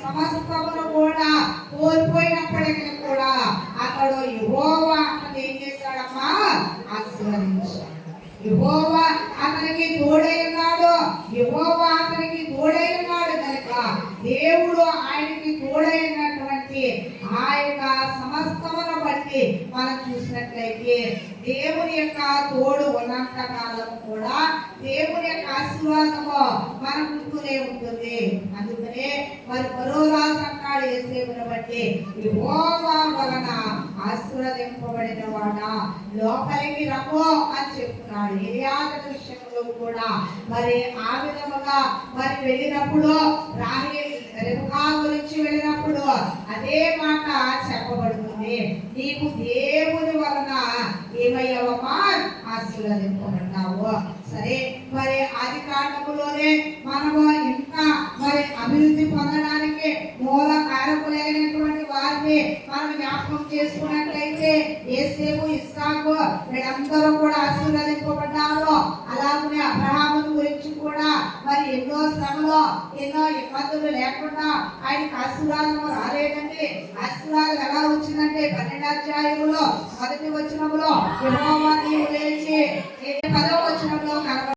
సమస్తమును కూడా కోల్పోయినప్పటికీ కూడా అతడు యెహోవా అతను ఏం చేశాడమ్మా? ఆశీర్వదించాడు. యెహోవా అతనికి తోడై ఉన్నాడు. యెహోవా అతనికి తోడై ఉన్నాడు కనుక దేవుడు ఆయనకి తోడైనటువంటి ఆ యొక్క సమస్తమును బట్టి మనం చూసినట్లయితే దేవుని యొక్క తోడు ఉన్నంత కాలం కూడా దేవుని యొక్క ఆశీర్వాదము మన ముందునే ఉంటుంది. అందుకనే మరి పరోరాజు అంటాడు యేసేపును బట్టి, యెహోవా వలన ఆశీర్వదింపబడిన వాడా లోపలికి రమ్మో అని చెప్తున్నాడు. ఎలియాజరు విషయంలో కూడా మరి ఆ విధముగా మరి వెళ్ళినప్పుడు రెబెకా గురించి వెళ్ళినప్పుడు అదే మాట చెప్పబడుతుంది. నీకు దేవుని వలన ఏమయ్యావమ్మా? ఆశీర్వదింపబడ్డావు. సరే, మరి ఆది కాండములోనే మనము ఇంకా మరి అభివృద్ధి పొందడానికి మూల కారకులైనటువంటి వారిని మనం జ్ఞాపకం చేసుకున్నట్లయితే యేసేపు, ఇస్సాకు వీళ్ళందరూ కూడా ఆశీర్వదింపబడ్డారు. అలాగనే అబ్రహాము గురించి కూడా మరి ఎన్నో శ్రమలో ఎన్నో ఇబ్బందులు లేకుండా ఆయనకు ఆశీర్వాదము రాలేదండి. ఆశీర్వాదం ఎలా వచ్చిందంటే 12వ అధ్యాయములో 1వ వచనములో యెహోవా నీవు లేచి 10వ వచనంలో